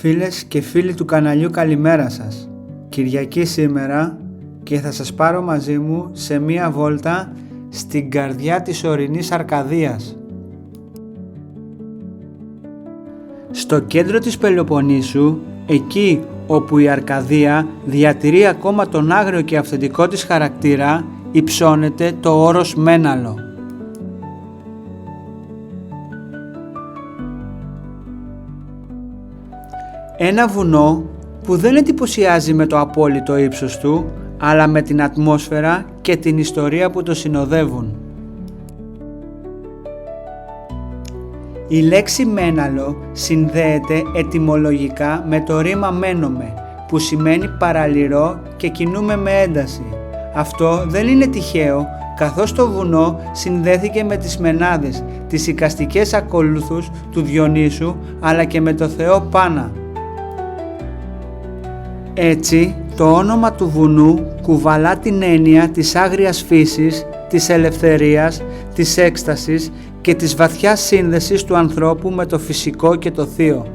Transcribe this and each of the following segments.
Φίλες και φίλοι του καναλιού, καλημέρα σας. Κυριακή σήμερα και θα σας πάρω μαζί μου σε μία βόλτα στην καρδιά της ορεινής Αρκαδίας. Στο κέντρο της Πελοποννήσου, εκεί όπου η Αρκαδία διατηρεί ακόμα τον άγριο και αυθεντικό της χαρακτήρα, υψώνεται το όρος Μέναλο. Ένα βουνό που δεν εντυπωσιάζει με το απόλυτο ύψος του, αλλά με την ατμόσφαιρα και την ιστορία που το συνοδεύουν. Η λέξη Μέναλο συνδέεται ετυμολογικά με το ρήμα μένομαι, που σημαίνει παραλυρώ και κινούμε με ένταση. Αυτό δεν είναι τυχαίο, καθώς το βουνό συνδέθηκε με τις Μενάδες, τις οικαστικές ακολούθους του Διονύσου, αλλά και με το θεό Πάνα. Έτσι, το όνομα του βουνού κουβαλά την έννοια της άγριας φύσης, της ελευθερίας, της έκστασης και της βαθιάς σύνδεσης του ανθρώπου με το φυσικό και το θείο.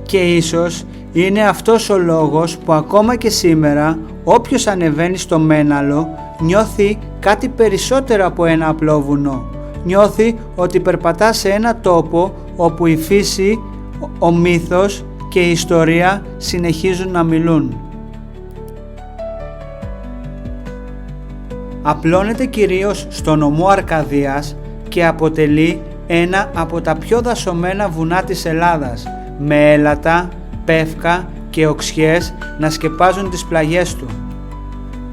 Και ίσως είναι αυτός ο λόγος που ακόμα και σήμερα όποιος ανεβαίνει στο Μέναλο νιώθει κάτι περισσότερο από ένα απλό βουνό. Νιώθει ότι περπατά σε ένα τόπο όπου η φύση, ο μύθος και η ιστορία συνεχίζουν να μιλούν. Απλώνεται κυρίως στο νομό Αρκαδίας και αποτελεί ένα από τα πιο δασωμένα βουνά της Ελλάδας, με έλατα, πεύκα και οξιές να σκεπάζουν τις πλαγιές του.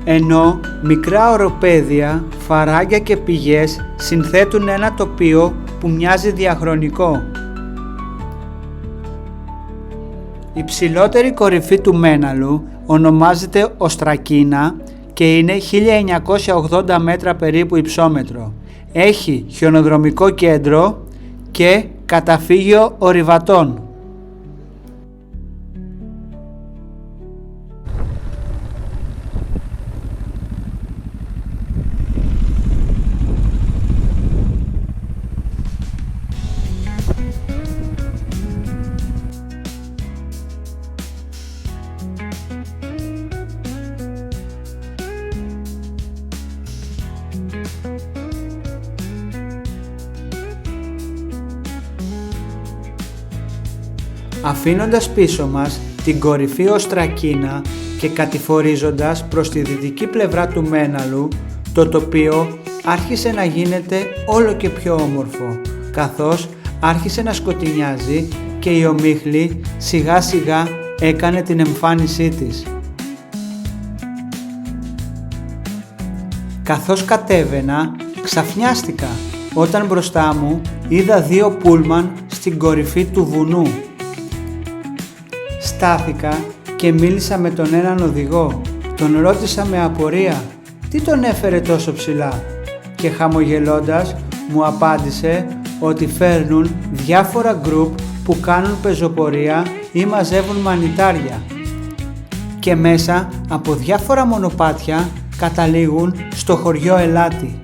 Ενώ μικρά οροπέδια, φαράγγια και πηγές συνθέτουν ένα τοπίο που μοιάζει διαχρονικό. Η ψηλότερη κορυφή του Μέναλου ονομάζεται Οστρακίνα και είναι 1980 μέτρα περίπου υψόμετρο. Έχει χιονοδρομικό κέντρο και καταφύγιο ορειβατών. Αφήνοντας πίσω μας την κορυφή Οστρακίνα και κατηφορίζοντας προς τη δυτική πλευρά του Μέναλου, το τοπίο άρχισε να γίνεται όλο και πιο όμορφο, καθώς άρχισε να σκοτεινιάζει και η ομίχλη σιγά σιγά έκανε την εμφάνισή της. Καθώς κατέβαινα, ξαφνιάστηκα όταν μπροστά μου είδα δύο πούλμαν στην κορυφή του βουνού. Στάθηκα και μίλησα με τον έναν οδηγό. Τον ρώτησα με απορία τι τον έφερε τόσο ψηλά και χαμογελώντας μου απάντησε ότι φέρνουν διάφορα γκρουπ που κάνουν πεζοπορία ή μαζεύουν μανιτάρια και μέσα από διάφορα μονοπάτια καταλήγουν στο χωριό Ελάτη.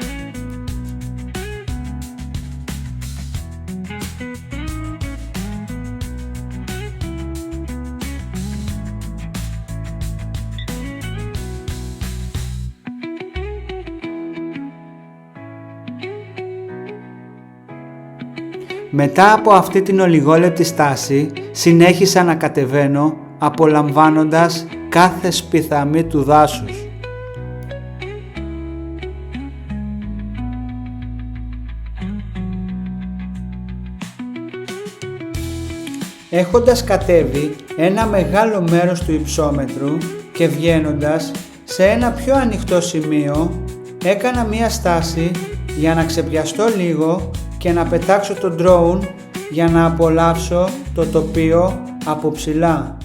Μετά από αυτή την ολιγόλεπτη στάση, συνέχισα να κατεβαίνω απολαμβάνοντας κάθε σπιθαμή του δάσους. Έχοντας κατέβει ένα μεγάλο μέρος του υψόμετρου και βγαίνοντας σε ένα πιο ανοιχτό σημείο, έκανα μία στάση για να ξεπιαστώ λίγο και να πετάξω το drone για να απολαύσω το τοπίο από ψηλά.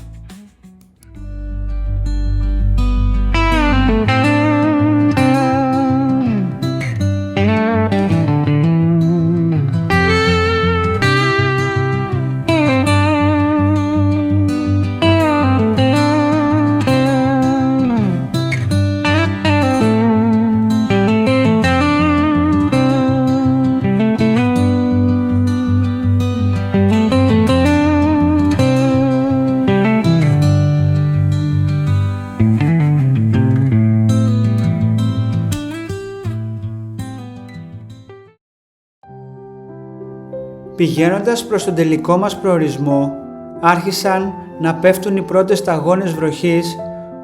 Πηγαίνοντας προς τον τελικό μας προορισμό, άρχισαν να πέφτουν οι πρώτες σταγόνες βροχής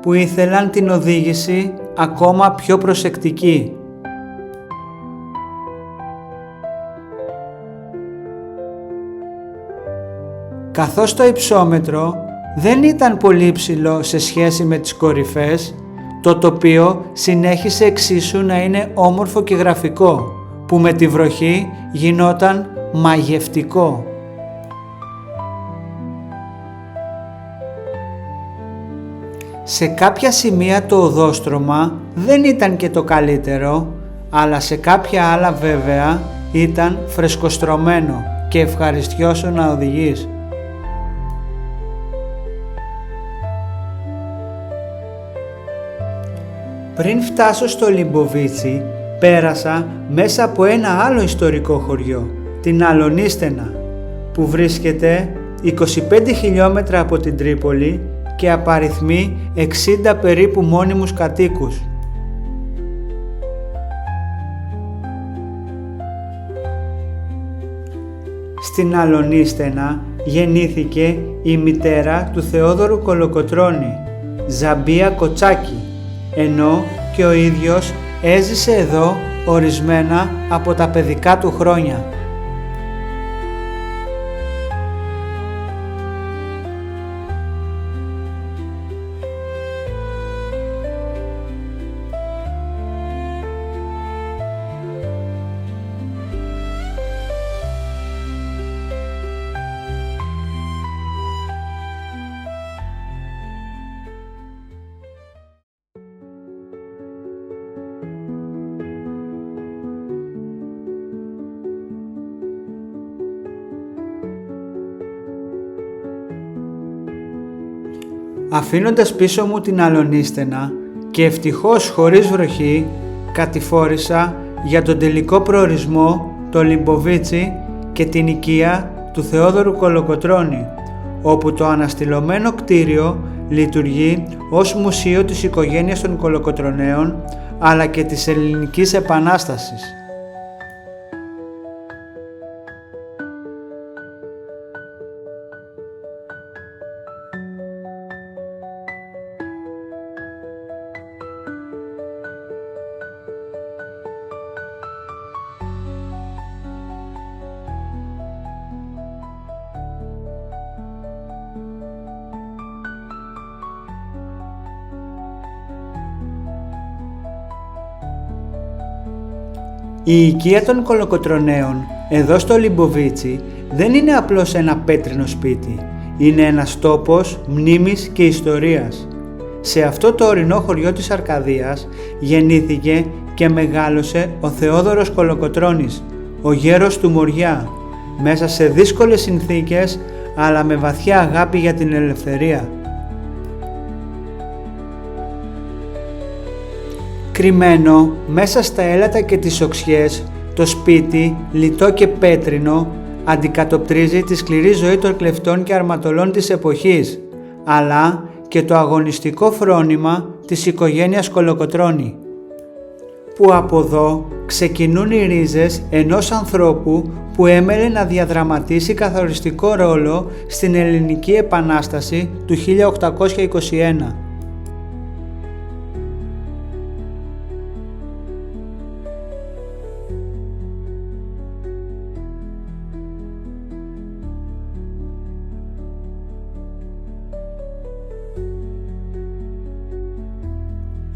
που ήθελαν την οδήγηση ακόμα πιο προσεκτική. Καθώς το υψόμετρο δεν ήταν πολύ υψηλό σε σχέση με τις κορυφές, το τοπίο συνέχισε εξίσου να είναι όμορφο και γραφικό, που με τη βροχή γινόταν μαγευτικό. Σε κάποια σημεία το οδόστρωμα δεν ήταν και το καλύτερο, αλλά σε κάποια άλλα βέβαια ήταν φρεσκοστρωμένο και ευχαριστιώσο να οδηγείς. Πριν φτάσω στο Λιμποβίτσι, πέρασα μέσα από ένα άλλο ιστορικό χωριό, την Αλονίστενα, που βρίσκεται 25 χιλιόμετρα από την Τρίπολη και απαριθμεί 60 περίπου μόνιμους κατοίκους. Στην Αλονίστενα γεννήθηκε η μητέρα του Θεόδωρου Κολοκοτρώνη, Ζαμπία Κοτσάκη, ενώ και ο ίδιος έζησε εδώ ορισμένα από τα παιδικά του χρόνια. Αφήνοντας πίσω μου την Αλονίστενα και ευτυχώς χωρίς βροχή, κατηφόρησα για τον τελικό προορισμό, το Λιμποβίτσι και την οικία του Θεόδωρου Κολοκοτρώνη, όπου το αναστηλωμένο κτίριο λειτουργεί ως μουσείο της οικογένειας των Κολοκοτρωναίων αλλά και της Ελληνικής Επανάστασης. Η οικία των Κολοκοτρωναίων εδώ στο Λιμποβίτσι δεν είναι απλώς ένα πέτρινο σπίτι, είναι ένας τόπος μνήμης και ιστορίας. Σε αυτό το ορεινό χωριό της Αρκαδίας γεννήθηκε και μεγάλωσε ο Θεόδωρος Κολοκοτρώνης, ο γέρος του Μοριά, μέσα σε δύσκολες συνθήκες αλλά με βαθιά αγάπη για την ελευθερία. Κρυμμένο μέσα στα έλατα και τις οξιές, το σπίτι, λιτό και πέτρινο, αντικατοπτρίζει τη σκληρή ζωή των κλεφτών και αρματολών της εποχής, αλλά και το αγωνιστικό φρόνημα της οικογένειας Κολοκοτρώνη, που από εδώ ξεκινούν οι ρίζες ενός ανθρώπου που έμελε να διαδραματίσει καθοριστικό ρόλο στην Ελληνική Επανάσταση του 1821.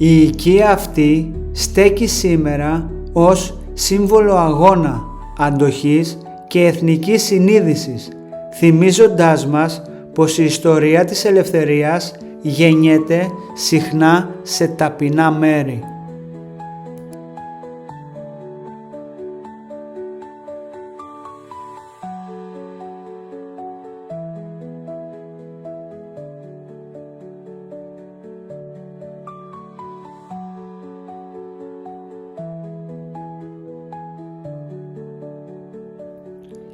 Η οικία αυτή στέκει σήμερα ως σύμβολο αγώνα, αντοχής και εθνικής συνείδησης, θυμίζοντάς μας πως η ιστορία της ελευθερίας γεννιέται συχνά σε ταπεινά μέρη.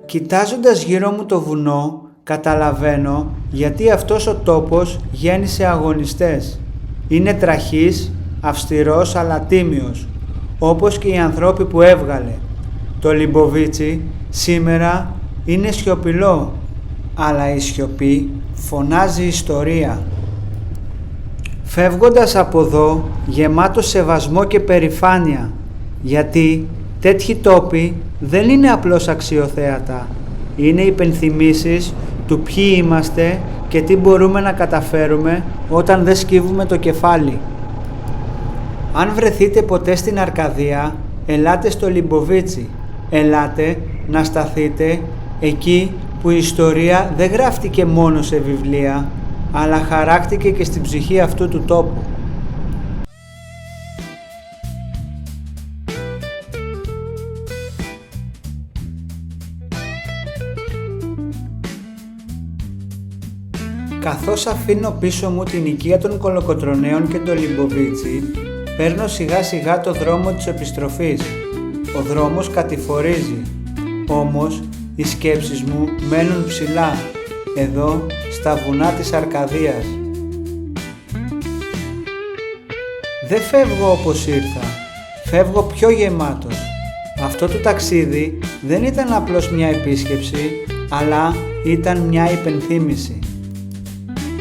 Κοιτάζοντας γύρω μου το βουνό, καταλαβαίνω γιατί αυτός ο τόπος γέννησε αγωνιστές. Είναι τραχής, αυστηρός αλλά τίμιος, όπως και οι ανθρώποι που έβγαλε. Το Λιμποβίτσι σήμερα είναι σιωπηλό, αλλά η σιωπή φωνάζει ιστορία. Φεύγοντας από εδώ, γεμάτο σεβασμό και περηφάνεια, γιατί τέτοιοι τόποι δεν είναι απλώς αξιοθέατα, είναι υπενθυμίσεις του ποιοι είμαστε και τι μπορούμε να καταφέρουμε όταν δεν σκύβουμε το κεφάλι. Αν βρεθείτε ποτέ στην Αρκαδία, ελάτε στο Λιμποβίτσι, ελάτε να σταθείτε εκεί που η ιστορία δεν γράφτηκε μόνο σε βιβλία, αλλά χαράκτηκε και στην ψυχή αυτού του τόπου. Καθώς αφήνω πίσω μου την οικία των Κολοκοτρωναίων και το Λιμποβίτσι, παίρνω σιγά σιγά το δρόμο της επιστροφής. Ο δρόμος κατηφορίζει, όμως οι σκέψεις μου μένουν ψηλά, εδώ στα βουνά της Αρκαδίας. Δεν φεύγω όπως ήρθα, φεύγω πιο γεμάτος. Αυτό το ταξίδι δεν ήταν απλώς μια επίσκεψη, αλλά ήταν μια υπενθύμηση.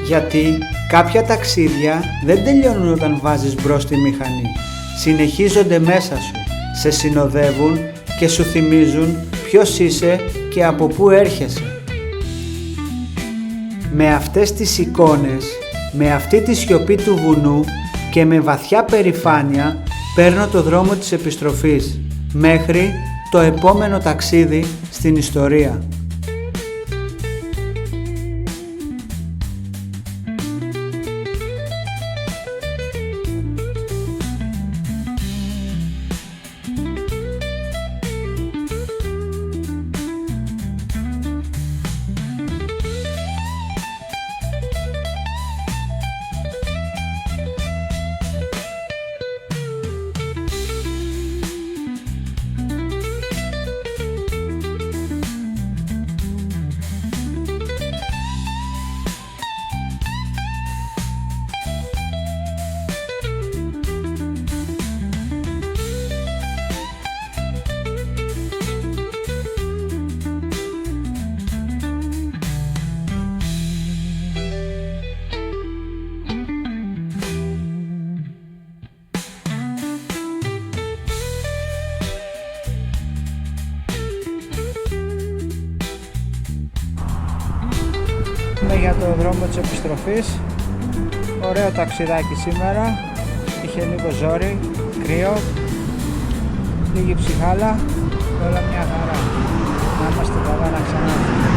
Γιατί κάποια ταξίδια δεν τελειώνουν όταν βάζεις μπρος τη μηχανή. Συνεχίζονται μέσα σου, σε συνοδεύουν και σου θυμίζουν ποιος είσαι και από πού έρχεσαι. Με αυτές τις εικόνες, με αυτή τη σιωπή του βουνού και με βαθιά περηφάνεια παίρνω το δρόμο της επιστροφής μέχρι το επόμενο ταξίδι στην ιστορία. Για το δρόμο της επιστροφής, ωραίο ταξιδάκι σήμερα, είχε λίγο ζόρι, κρύο, λίγη ψυχάλα, όλα μια χαρά. Να είμαστε καλά, να ξανάρθουμε.